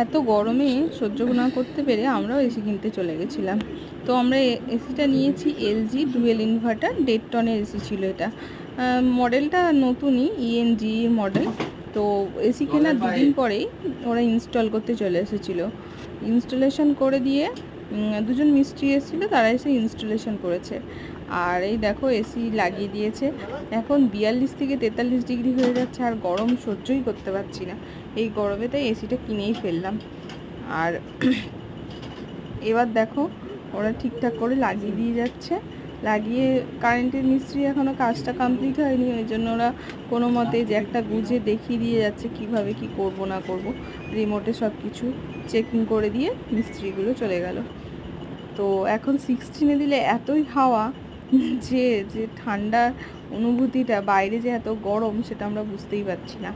এত গরমে সহ্য না করতে পেরে আমরাও এসি কিনতে চলে গেছিলাম। তো আমরা এসিটা নিয়েছি এলজি ডুয়েল ইনভার্টার 1.5 টনের এসি ছিল এটা। মডেলটা নতুনই, ইএনজি মডেল। তো এসি কেনার দুদিন পরেই ওরা ইনস্টল করতে চলে এসেছিলো। ইনস্টলেশন করে দিয়ে দুজন মিস্ত্রি এসেছিলো, তারা এসে ইনস্টলেশন করেছে। আর এই দেখো এসি লাগিয়ে দিয়েছে। এখন 42 থেকে 43 ডিগ্রি হয়ে যাচ্ছে, আর গরম সহ্যই করতে পারছি না। এই গরমে তাই এসিটা কিনেই ফেললাম। আর এবার দেখো ওরা ঠিকঠাক করে লাগিয়ে দিয়ে যাচ্ছে। লাগিয়ে কারেন্টের মিস্ত্রি এখনও কাজটা কমপ্লিট হয়নি, ওই জন্য ওরা কোনো মতে যে একটা গুজে দেখিয়ে দিয়ে যাচ্ছে কিভাবে কি করব না করব। রিমোটে সব কিছু চেকিং করে দিয়ে মিস্ত্রিগুলো চলে গেল। তো এখন 16-এ দিলে এতই হাওয়া যে যে ঠান্ডার অনুভূতিটা, বাইরে যে এত গরম সেটা আমরা বুঝতেই পারছি না।